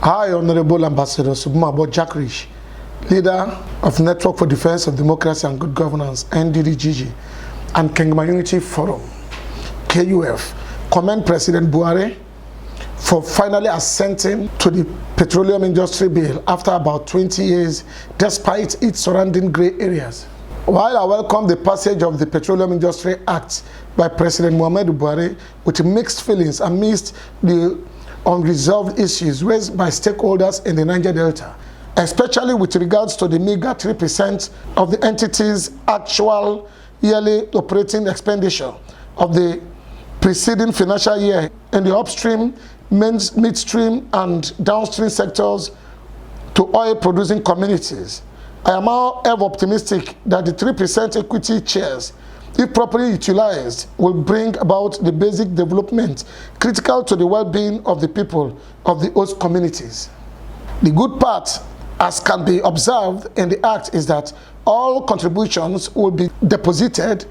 I, Honorable Ambassador Sobomabo Jackrich, leader of Network for Defense of Democracy and Good Governance, Nddgg, and Kengema Unity Forum, KUF, commend President Buhari for finally assenting to the Petroleum Industry Bill after about 20 years, despite its surrounding gray areas. While I welcome the passage of the Petroleum Industry Act by President Muhammadu Buhari with mixed feelings amidst the unresolved issues raised by stakeholders in the Niger Delta, especially with regards to the meager 3% of the entity's actual yearly operating expenditure of the preceding financial year in the upstream, midstream, and downstream sectors to oil-producing communities. I am however optimistic that the 3% equity shares, if properly utilized, will bring about the basic development critical to the well-being of the people of the host communities. The good part, as can be observed in the Act, is that all contributions will be deposited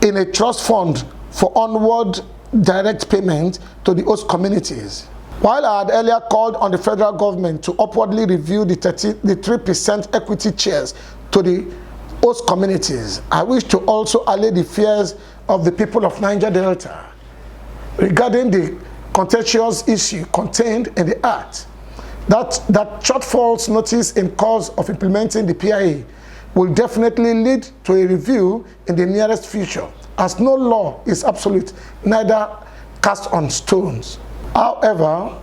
in a trust fund for onward direct payment to the host communities. While I had earlier called on the federal government to upwardly review the 3% equity shares to the host communities, I wish to also allay the fears of the people of Niger Delta regarding the contentious issue contained in the Act. That shortfalls notice in course of implementing the PIA will definitely lead to a review in the nearest future, as no law is absolute, neither cast on stones. However,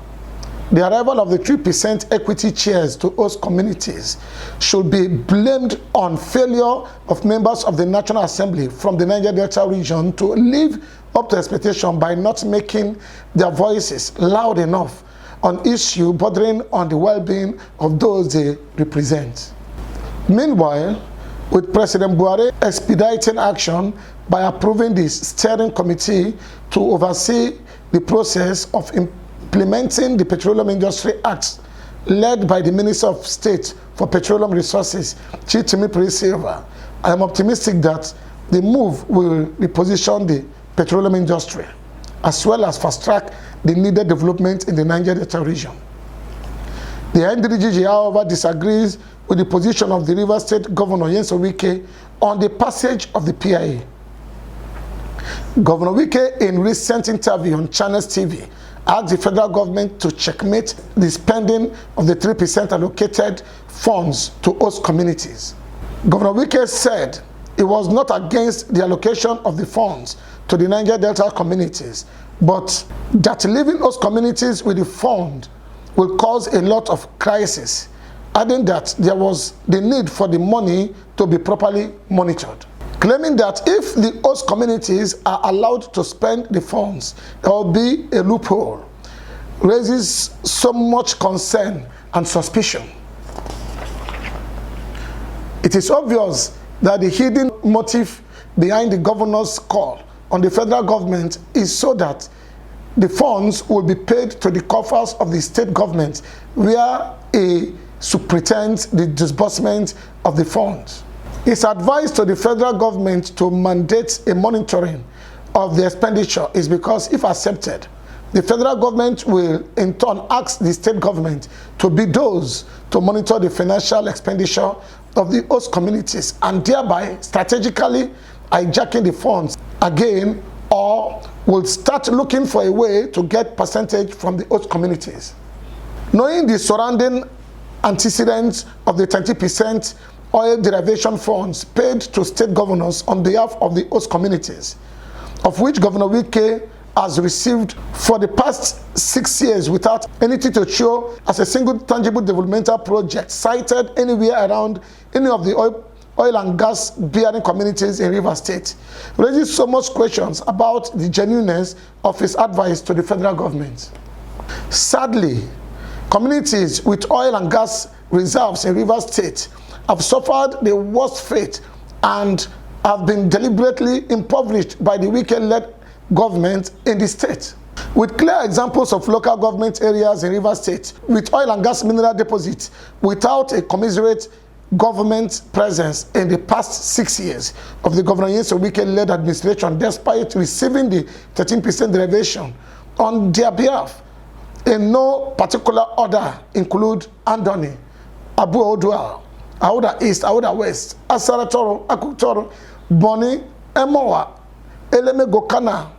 the arrival of the 3% equity shares to host communities should be blamed on failure of members of the National Assembly from the Niger Delta region to live up to expectation by not making their voices loud enough on issues bordering on the well-being of those they represent. Meanwhile, with President Buhari expediting action by approving the steering committee to oversee the process of implementing the Petroleum Industry Act, led by the Minister of State for Petroleum Resources, Silva, I am optimistic that the move will reposition the petroleum industry, as well as fast-track the needed development in the Niger Delta region. The Nddgg, however, disagrees with the position of the Rivers State Governor Wike on the passage of the PIA. Governor Wike, in recent interview on Channels TV, asked the federal government to checkmate the spending of the 3% allocated funds to host communities. Governor Wike said he was not against the allocation of the funds to the Niger Delta communities, but that leaving host communities with the fund will cause a lot of crisis, adding that there was the need for the money to be properly monitored, claiming that if the host communities are allowed to spend the funds, there will be a loophole, raises so much concern and suspicion. It is obvious that the hidden motive behind the governor's call on the federal government is so that the funds will be paid to the coffers of the state government, where he superintends the disbursement of the funds. His advice to the federal government to mandate a monitoring of the expenditure is because, if accepted, the federal government will in turn ask the state government to be those to monitor the financial expenditure of the host communities, and thereby strategically hijacking the funds again, or will start looking for a way to get percentage from the host communities. Knowing the surrounding antecedents of the 20% oil derivation funds paid to state governors on behalf of the host communities, of which Governor Wike has received for the past 6 years without anything to show as a single tangible developmental project cited anywhere around any of the oil and gas bearing communities in Rivers State, raises so much questions about the genuineness of his advice to the federal government. Sadly, communities with oil and gas reserves in Rivers State have suffered the worst fate and have been deliberately impoverished by the Wike-led government in the state. With clear examples of local government areas in Rivers State with oil and gas mineral deposits without a commensurate government presence in the past 6 years of the Governor Wike-led administration, despite receiving the 13% derivation on their behalf. in no particular order, include Andoni, Abu Odua, Aouda East, Aouda West, Asaratoro, Akutoro, Boni, Emoa, Elemego Kana,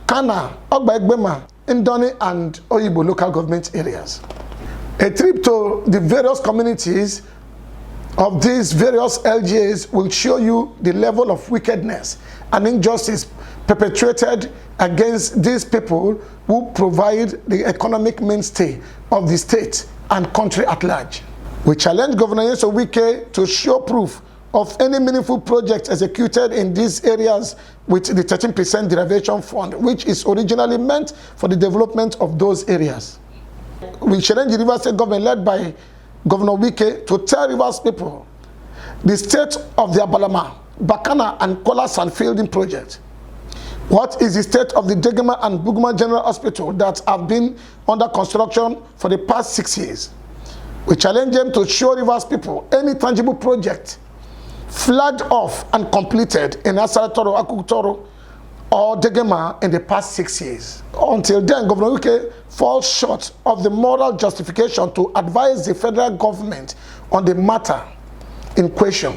Ogba Egbema, Ndoni, and Oyibo local government areas. A trip to the various communities of these various LGAs will show you the level of wickedness and injustice perpetrated against these people who provide the economic mainstay of the state and country at large. We challenge Governor Nyesom Wike to show proof of any meaningful project executed in these areas with the 13% derivation fund, which is originally meant for the development of those areas. We challenge the Rivers State government led by Governor Wike to tell Rivers people the state of the Abalama, Bakana, and Kola Sand Fielding project. What is the state of the Degema and Buguma General Hospital that have been under construction for the past 6 years? We challenge them to show Rivers people any tangible project flagged off and completed in Asaratoro, Akutoro, or Degema in the past 6 years. Until then, Governor Wike falls short of the moral justification to advise the federal government on the matter in question.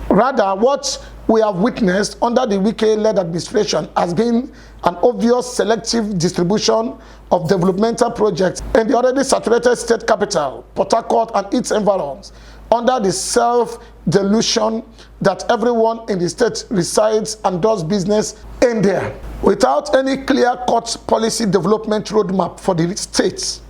Rather, what we have witnessed under the Wike-led administration has been an obvious selective distribution of developmental projects in the already saturated state capital, Port Harcourt, and its environs, under the self-delusion that everyone in the state resides and does business in there, without any clear-cut policy development roadmap for the states.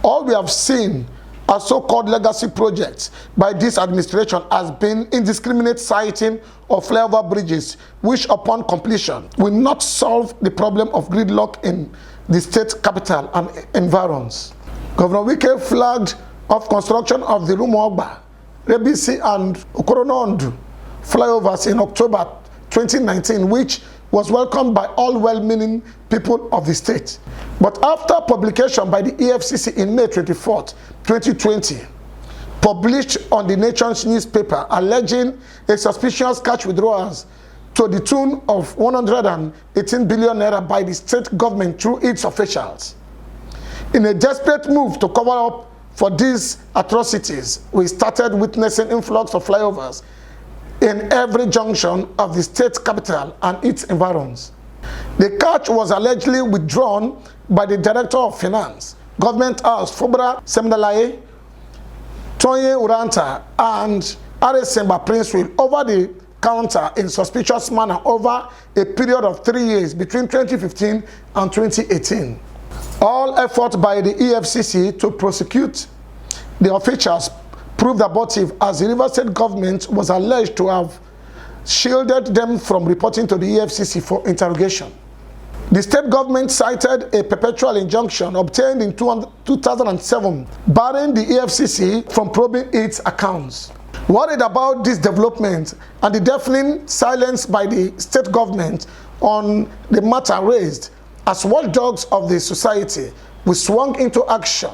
All we have seen as so-called legacy projects by this administration has been indiscriminate siting of flyover bridges, which upon completion will not solve the problem of gridlock in the state capital and environs. Governor Wike flagged off construction of the Rumuogba, Rebisi, and Okoronondo flyovers in October 2019, which was welcomed by all well-meaning people of the state. But after publication by the EFCC in May 24, 2020, published on the nation's newspaper, alleging a suspicious cash withdrawals to the tune of 118 billion naira by the state government through its officials. In a desperate move to cover up for these atrocities, we started witnessing influx of flyovers in every junction of the state capital and its environs. The cash was allegedly withdrawn by the Director of Finance, Government House, Fobra Semdalaye, Tonye Uranta, and Aresemba Prince over the counter in suspicious manner over a period of 3 years between 2015 and 2018. All effort by the EFCC to prosecute the officials proved abortive, as the Rivers State government was alleged to have shielded them from reporting to the EFCC for interrogation. The state government cited a perpetual injunction obtained in 2007, barring the EFCC from probing its accounts. Worried about this development and the deafening silence by the state government on the matter raised, as watchdogs of the society, we swung into action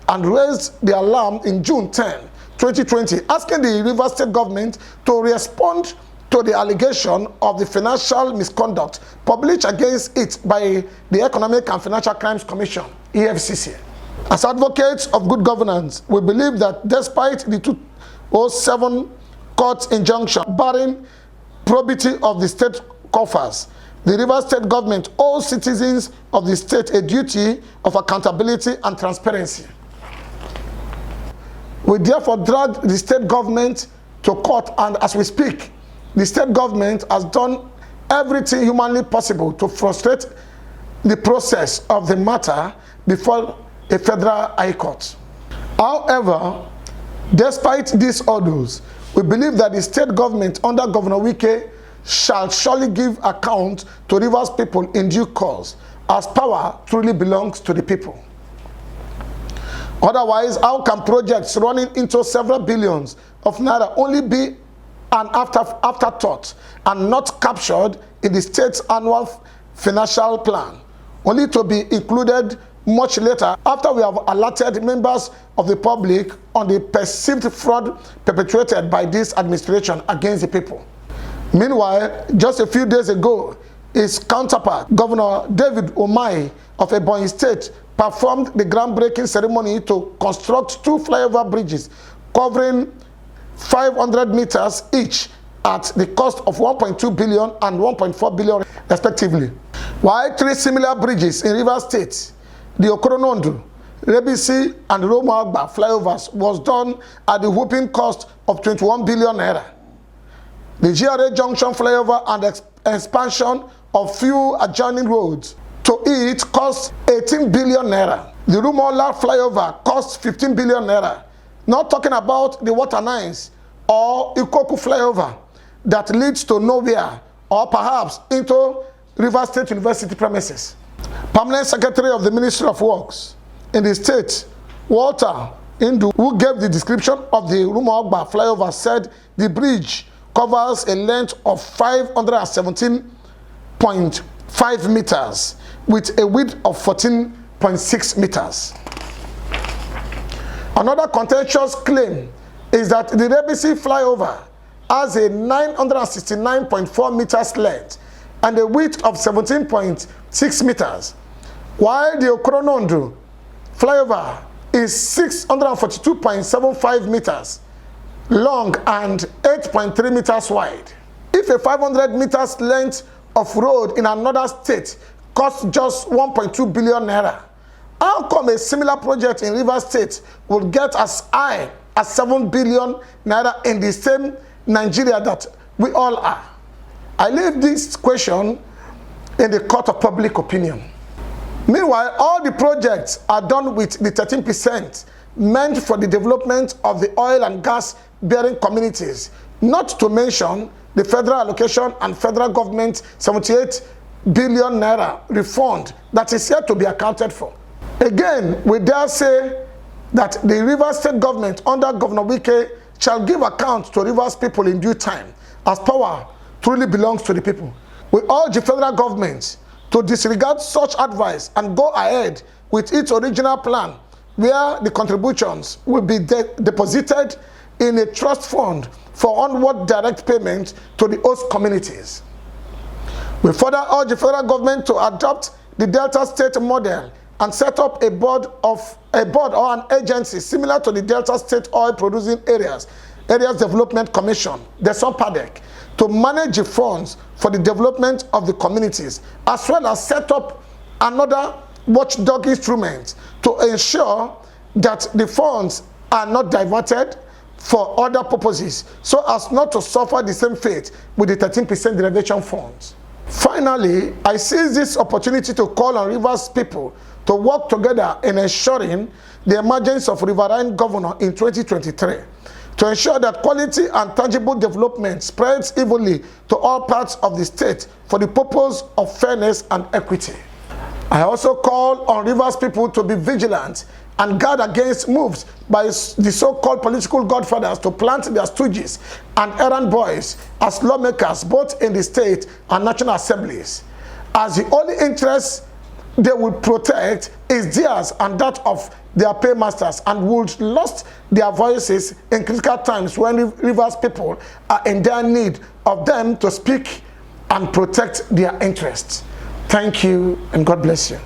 and raised the alarm in June 10, 2020, asking the Rivers State government to respond to the allegation of the financial misconduct published against it by the Economic and Financial Crimes Commission, EFCC. As advocates of good governance, we believe that despite the 2007 court injunction barring probity of the state coffers, the Rivers State government owes citizens of the state a duty of accountability and transparency. We therefore dragged the state government to court, and as we speak, the state government has done everything humanly possible to frustrate the process of the matter before a federal high court. However, despite these orders, we believe that the state government under Governor Wike shall surely give account to Rivers people in due course, as power truly belongs to the people. Otherwise, how can projects running into several billions of naira only be an afterthought and not captured in the state's annual financial plan, only to be included much later after we have alerted members of the public on the perceived fraud perpetrated by this administration against the people? Meanwhile, just a few days ago, his counterpart, Governor David Umahi of Ebonyi State, performed the groundbreaking ceremony to construct 2 flyover bridges covering 500 meters each at the cost of 1.2 billion and 1.4 billion respectively. While 3 similar bridges in Rivers State, the Okoronondo, Rebisi and Romo-Agba flyovers, was done at the whopping cost of 21 billion naira. The GRA Junction flyover and expansion of few adjoining roads to it cost 18 billion naira. The Rumola flyover cost 15 billion naira. Not talking about the Water Nines or Ikoku flyover that leads to nowhere or perhaps into Rivers State University premises. Permanent Secretary of the Ministry of Works in the state, Walter Indu, who gave the description of the Rumo-Agba flyover, said the bridge covers a length of 517.5 meters with a width of 14.6 meters. Another contentious claim is that the Rebisi flyover has a 969.4 meters length and a width of 17.6 meters, while the Okoronondo flyover is 642.75 meters long and 8.3 meters wide. If a 500 meters length of road in another state costs just 1.2 billion naira, how come a similar project in Rivers State will get as high as 7 billion naira in the same Nigeria that we all are? I leave this question in the court of public opinion. Meanwhile, all the projects are done with the 13% meant for the development of the oil and gas bearing communities, not to mention the federal allocation and federal government 78 billion naira refund that is yet to be accounted for. Again, we dare say that the Rivers State government under Governor Wike shall give account to Rivers people in due time, as power truly belongs to the people. We urge the federal government to disregard such advice and go ahead with its original plan, where the contributions will be deposited in a trust fund for onward direct payment to the host communities. We further urge the federal government to adopt the Delta State model and set up a board or an agency similar to the Delta State Oil Producing Areas Development Commission, the SOPADEC, to manage the funds for the development of the communities, as well as set up another watchdog instrument to ensure that the funds are not diverted for other purposes, so as not to suffer the same fate with the 13% derivation funds. Finally, I seize this opportunity to call on Rivers people to work together in ensuring the emergence of riverine governor in 2023, to ensure that quality and tangible development spreads evenly to all parts of the state for the purpose of fairness and equity. I also call on Rivers people to be vigilant and guard against moves by the so-called political godfathers to plant their stooges and errand boys as lawmakers both in the state and national assemblies, as the only interest they will protect is theirs and that of their paymasters, and would lost their voices in critical times when Rivers people are in their need of them to speak and protect their interests. Thank you and God bless you.